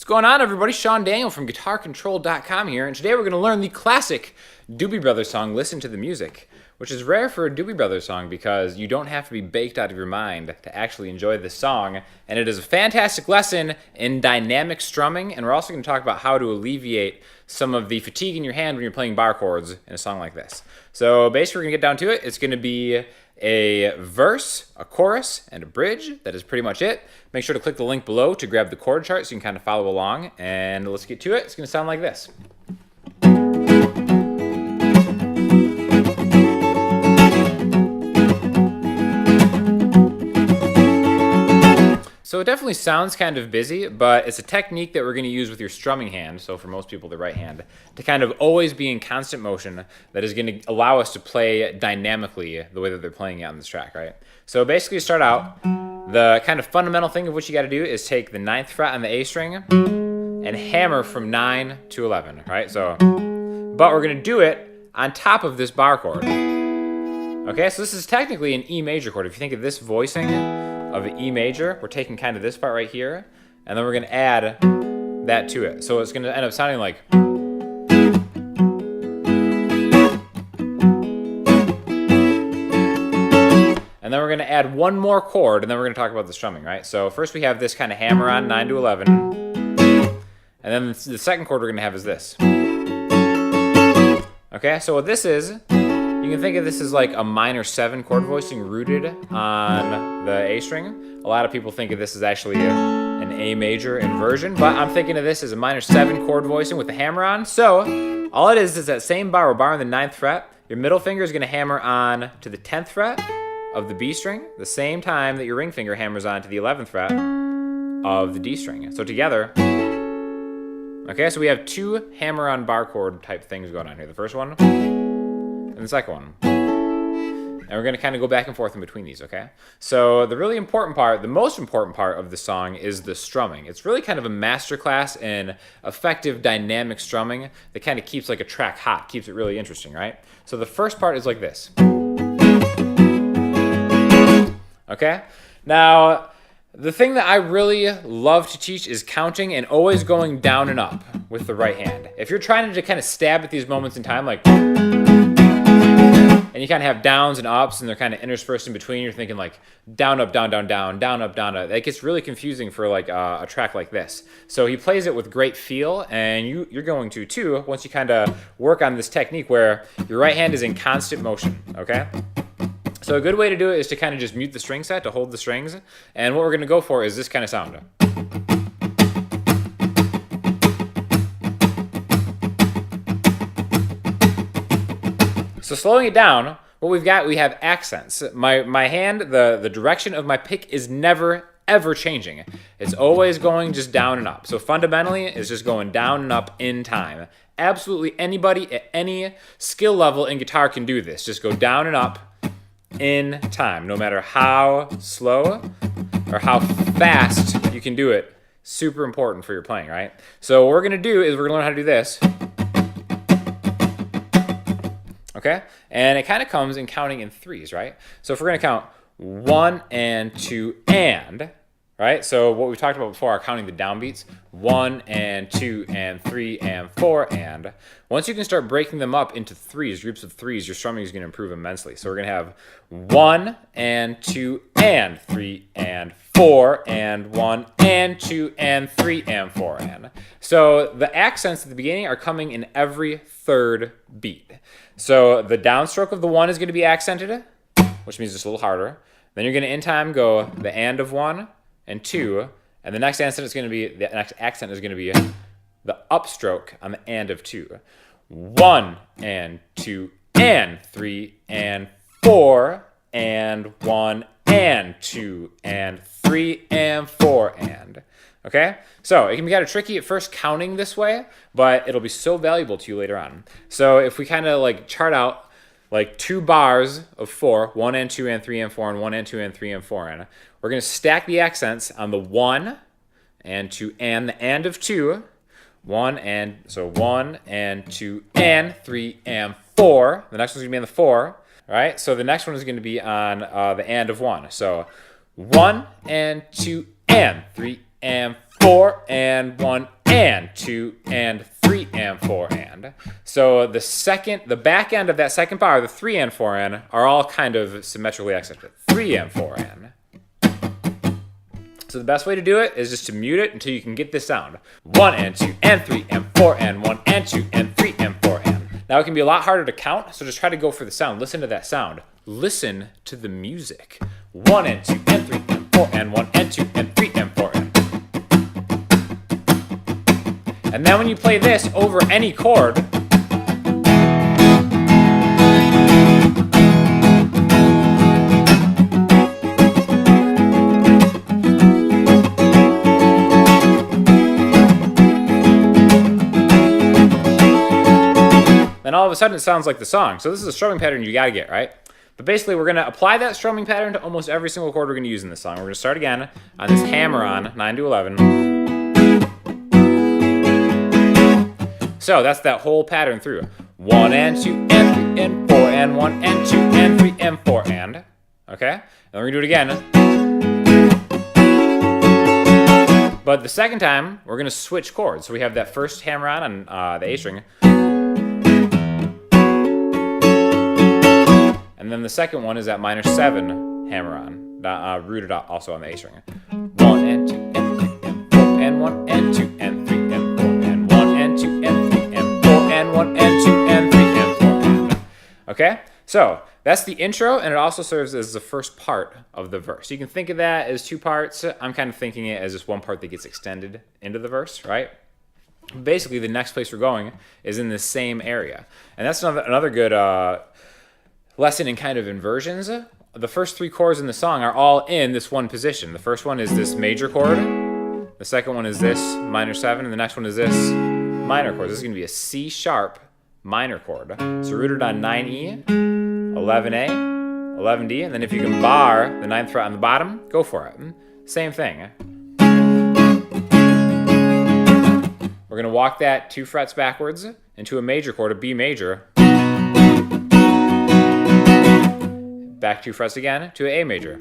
What's going on, everybody? Sean Daniel from GuitarControl.com here, and today we're going to learn the classic Doobie Brothers song, Listen to the Music, which is rare for a Doobie Brothers song because you don't have to be baked out of your mind to actually enjoy this song, and it is a fantastic lesson in dynamic strumming, and we're also going to talk about how to alleviate some of the fatigue in your hand when you're playing bar chords in a song like this. So basically we're going to get down to it. It's going to be a verse, a chorus, and a bridge. That is pretty much it. Make sure to click the link below to grab the chord chart so you can kind of follow along. And let's get to it. It's going to sound like this. So it definitely sounds kind of busy, but it's a technique that we're going to use with your strumming hand, so for most people the right hand, to kind of always be in constant motion that is going to allow us to play dynamically the way that they're playing it on this track, right? So basically to start out, the kind of fundamental thing of what you got to do is take the 9th fret on the A string and hammer from 9 to 11, right? So, but we're going to do it on top of this bar chord. Okay, so this is technically an E major chord. If you think of this voicing of an E major, we're taking kind of this part right here, and then we're going to add that to it. So it's going to end up sounding like. And then we're going to add one more chord, and then we're going to talk about the strumming, right? So first we have this kind of hammer on 9 to 11, and then the second chord we're going to have is this. Okay, so what this is, you can think of this as like a minor 7 chord voicing rooted on the A string. A lot of people think of this as actually an A major inversion, but I'm thinking of this as a minor 7 chord voicing with the hammer on. So all it is that same bar, we're barring the 9th fret. Your middle finger is going to hammer on to the 10th fret of the B string, the same time that your ring finger hammers on to the 11th fret of the D string. So together, okay, so we have 2 hammer-on bar chord type things going on here. The first one and the second one. And we're going to kind of go back and forth in between these, okay? So the really important part, the most important part of the song is the strumming. It's really kind of a masterclass in effective dynamic strumming that kind of keeps like a track hot, keeps it really interesting, right? So the first part is like this. Okay? Now, the thing that I really love to teach is counting and always going down and up with the right hand. If you're trying to kind of stab at these moments in time, like, and you kind of have downs and ups and they're kind of interspersed in between, you're thinking like down, up, down, down, down, down, up, down, up. That gets really confusing for like a track like this. So he plays it with great feel, and you're going to too once you kind of work on this technique where your right hand is in constant motion, okay? So a good way to do it is to kind of just mute the string set to hold the strings. And what we're going to go for is this kind of sound. So slowing it down, what we have accents. My hand, the direction of my pick is never, ever changing. It's always going just down and up. So fundamentally, it's just going down and up in time. Absolutely anybody at any skill level in guitar can do this. Just go down and up in time, no matter how slow or how fast you can do it. Super important for your playing, right? So what we're going to do is we're going to learn how to do this. Okay? And it kind of comes in counting in threes, right? So if we're going to count 1 and 2 and, right? So what we talked about before are counting the downbeats. 1 and 2 and 3 and 4 and. Once you can start breaking them up into threes, groups of threes, your strumming is going to improve immensely. So we're going to have 1 and 2 and 3 and 4 and 1 and 2 and 3 and 4 and. So the accents at the beginning are coming in every third beat. So the downstroke of the 1 is going to be accented, which means it's a little harder. Then you're going to in time go the and of 1 and 2, and the next accent is going to be the upstroke on the and of 2. 1 and 2 and 3 and 4 and 1 and 2 and 3 and 4 and. Okay? So it can be kind of tricky at first counting this way, but it'll be so valuable to you later on. So if we kind of like chart out like 2 bars of 4, 1 and 2 and 3 and 4 and 1 and 2 and 3 and 4 and, we're going to stack the accents on the 1 and 2 and the and of 2. 1 and 2 and 3 and 4. The next one's gonna be on the 4. All right, so the next one is gonna be on the and of 1. So 1 and 2 and 3 and 4 and 1 and 2 and 3 and 4 and. So the back end of that second bar, the 3 and 4 and, are all kind of symmetrically accented. 3 and 4 and. So the best way to do it is just to mute it until you can get this sound. 1 and 2 and 3 and 4 and 1 and 2 and 3 and 4 and. Now it can be a lot harder to count, so just try to go for the sound. Listen to that sound. Listen to the music. 1 and 2 and 3 and 4 and 1 and 2 and 3 and 4 and. And then when you play this over any chord, then all of a sudden it sounds like the song. So this is a strumming pattern you gotta get, right? But basically we're gonna apply that strumming pattern to almost every single chord we're gonna use in this song. We're gonna start again on this hammer-on, 9 to 11. So that's that whole pattern through. 1 and 2 and 3 and 4 and 1 and 2 and 3 and 4 and. Okay? And we're gonna do it again. But the second time, we're gonna switch chords. So we have that first hammer-on the A string. And then the second one is that minor 7 hammer-on, rooted also on the A string. 1 and 2 and 3 and 4 and 1 and 2 and 3 and 4 and 1 and 2 and 3 and 4 and 1 and 2 and 3 and 4 and. Okay? So that's the intro, and it also serves as the first part of the verse. You can think of that as two parts. I'm kind of thinking it as just one part that gets extended into the verse, right? Basically, the next place we're going is in the same area. And that's another good lesson in kind of inversions. The first 3 chords in the song are all in this one position. The first one is this major chord. The second one is this minor 7, and the next one is this minor chord. This is going to be a C sharp minor chord. So rooted on 9E, 11A, 11D, and then if you can bar the 9th fret on the bottom, go for it. Same thing. We're going to walk that 2 frets backwards into a major chord, a B major. Back 2 frets again to an A major.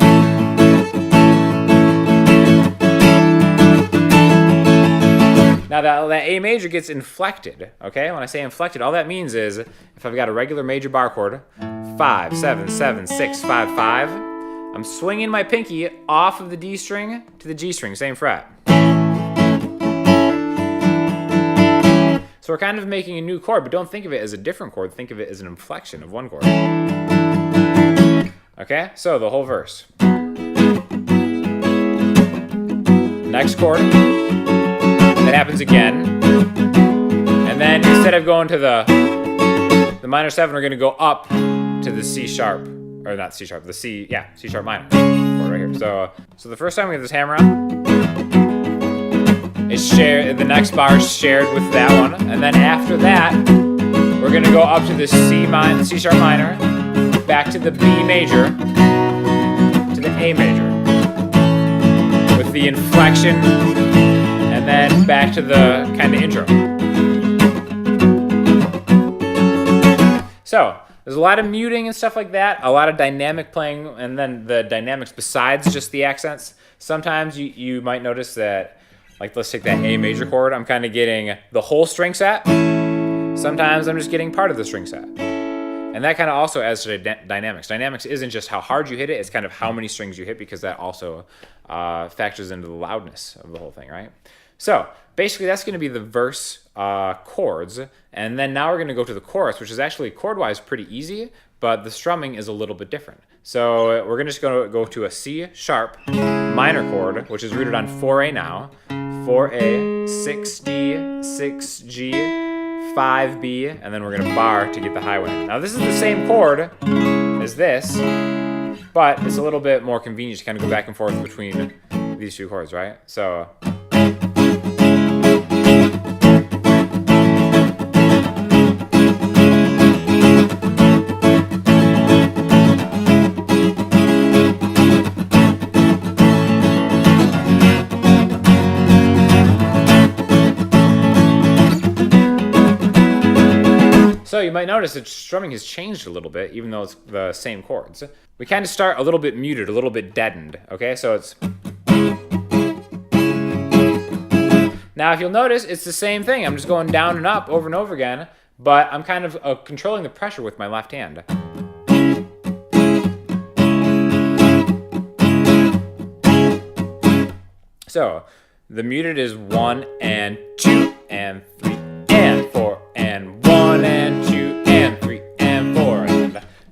Now that A major gets inflected, okay? When I say inflected, all that means is if I've got a regular major bar chord, 5, 7, 7, 6, 5, 5, I'm swinging my pinky off of the D string to the G string, same fret. So we're kind of making a new chord, but don't think of it as a different chord. Think of it as an inflection of one chord. Okay, so the whole verse. Next chord. That happens again. And then instead of going to the minor 7, we're going to go up to the C sharp. Or not C sharp, C sharp minor. Chord right here. So the first time we have this hammer on. It's shared, the next bar is shared with that one. And then after that, we're going to go up to the C sharp minor, back to the B major, to the A major, with the inflection, and then back to the kind of intro. So there's a lot of muting and stuff like that, a lot of dynamic playing, and then the dynamics besides just the accents. Sometimes you might notice that, like, let's take that A major chord, I'm kind of getting the whole string set. Sometimes I'm just getting part of the string set. And that kind of also adds to dynamics. Dynamics isn't just how hard you hit it, it's kind of how many strings you hit, because that also factors into the loudness of the whole thing, right? So basically that's going to be the verse chords. And then now we're going to go to the chorus, which is actually chord-wise pretty easy, but the strumming is a little bit different. So we're just going to go to a C sharp minor chord, which is rooted on 4A now. 4A, 6D, 6G, 5B, and then we're going to bar to get the high one. Now this is the same chord as this, but it's a little bit more convenient to kind of go back and forth between these two chords, right? So So you might notice that strumming has changed a little bit, even though it's the same chords. We kind of start a little bit muted, a little bit deadened, okay? So it's... Now, if you'll notice, it's the same thing. I'm just going down and up over and over again, but I'm kind of controlling the pressure with my left hand. So, the muted is 1 and 2 and 3 and 4 and 1 and 2 and 3 and 4.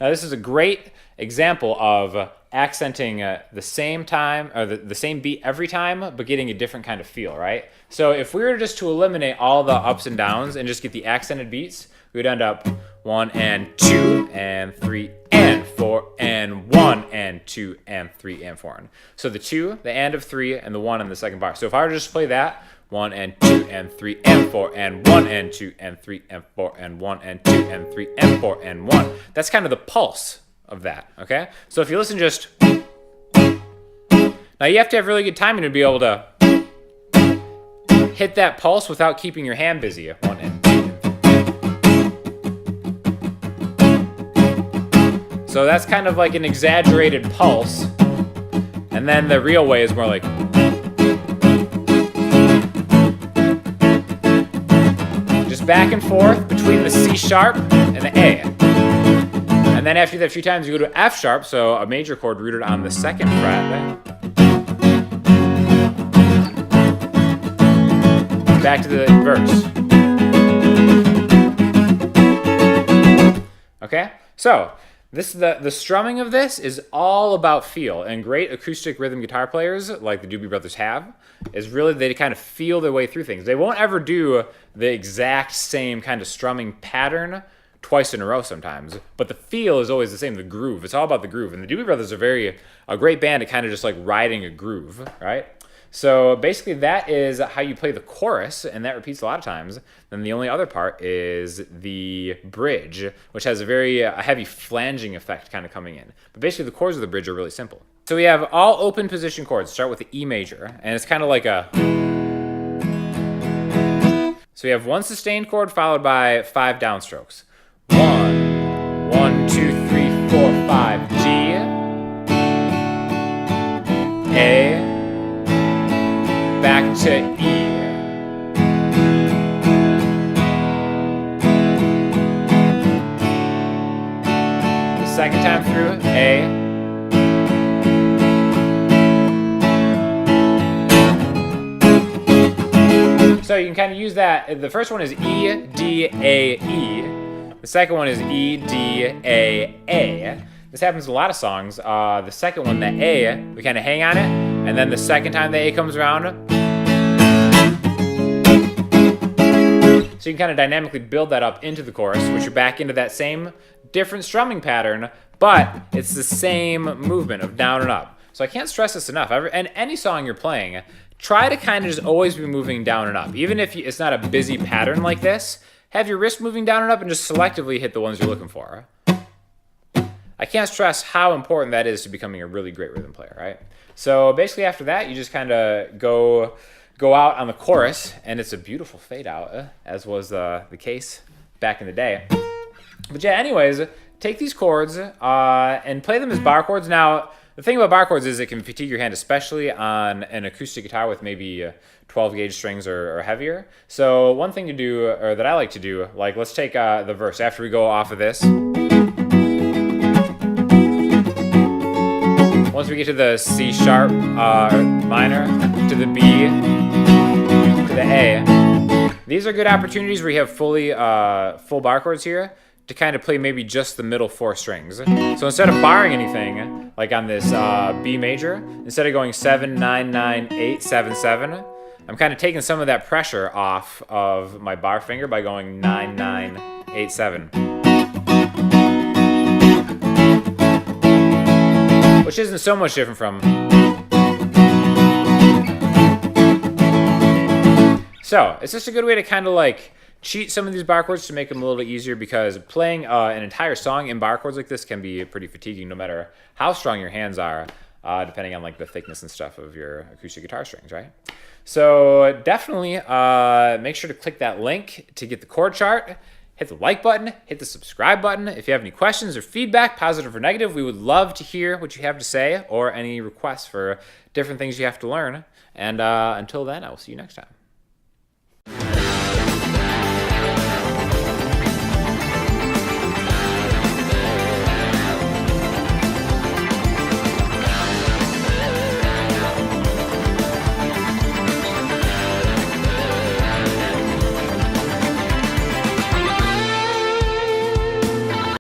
Now, this is a great example of accenting the same time, or the same beat every time, but getting a different kind of feel, right? So if we were just to eliminate all the ups and downs and just get the accented beats, we would end up 1 and 2 and 3 and 4 and 1 and 2 and 3 and 4. So the 2, the and of 3, and the 1 in the second bar. So if I were to just play that, 1 and 2 and 3 and 4 and 1 and 2 and 3 and 4 and 1 and 2 and 3 and 4 and 1. That's kind of the pulse of that, okay? So if you listen just... Now you have to have really good timing to be able to hit that pulse without keeping your hand busy. 1 and 2. So that's kind of like an exaggerated pulse. And then the real way is more like... just back and forth between the C sharp and the A. And then after that a few times, you go to F sharp, so a major chord rooted on the 2nd fret. Back to the verse. Okay? So, the strumming of this is all about feel, and great acoustic rhythm guitar players, like the Doobie Brothers have, is really they kind of feel their way through things. They won't ever do the exact same kind of strumming pattern twice in a row sometimes, but the feel is always the same, the groove. It's all about the groove, and the Doobie Brothers are a great band at kind of just like riding a groove, right? So basically that is how you play the chorus, and that repeats a lot of times. Then the only other part is the bridge, which has a heavy flanging effect kind of coming in. But basically the chords of the bridge are really simple. So we have all open position chords. Start with the E major, and it's kind of like a... So we have 1 sustained chord followed by 5 downstrokes. 1, 1, 2, 3, 4, 5, G, A, back to E. The second time through, A. So you can kind of use that. The first one is E, D, A, E. The second one is E, D, A, A. This happens in a lot of songs. The second one, the A, we kind of hang on it, and then the second time the A comes around, so you can kind of dynamically build that up into the chorus, which you're back into that same different strumming pattern, but it's the same movement of down and up. So I can't stress this enough. And any song you're playing, try to kind of just always be moving down and up. Even if it's not a busy pattern like this, have your wrist moving down and up and just selectively hit the ones you're looking for. I can't stress how important that is to becoming a really great rhythm player, right? So basically after that, you just kind of go out on the chorus, and it's a beautiful fade out, as was the case back in the day. But yeah, anyways, take these chords and play them as bar chords. Now, the thing about bar chords is it can fatigue your hand, especially on an acoustic guitar with maybe 12 gauge strings or heavier. So one thing to do, or that I like to do, like let's take the verse after we go off of this. Once we get to the C sharp minor, to the B, to the A, these are good opportunities where you have full bar chords here to kind of play maybe just the middle 4 strings. So instead of barring anything, like on this B major, instead of going 7, 9, 9, 8, 7, 7, I'm kind of taking some of that pressure off of my bar finger by going 9, 9, 8, 7. Which isn't so much different from... So, it's just a good way to kind of like cheat some of these bar chords to make them a little bit easier, because playing an entire song in bar chords like this can be pretty fatiguing no matter how strong your hands are, depending on like the thickness and stuff of your acoustic guitar strings, right? So definitely make sure to click that link to get the chord chart. Hit the like button, hit the subscribe button. If you have any questions or feedback, positive or negative, we would love to hear what you have to say, or any requests for different things you have to learn. And until then, I will see you next time.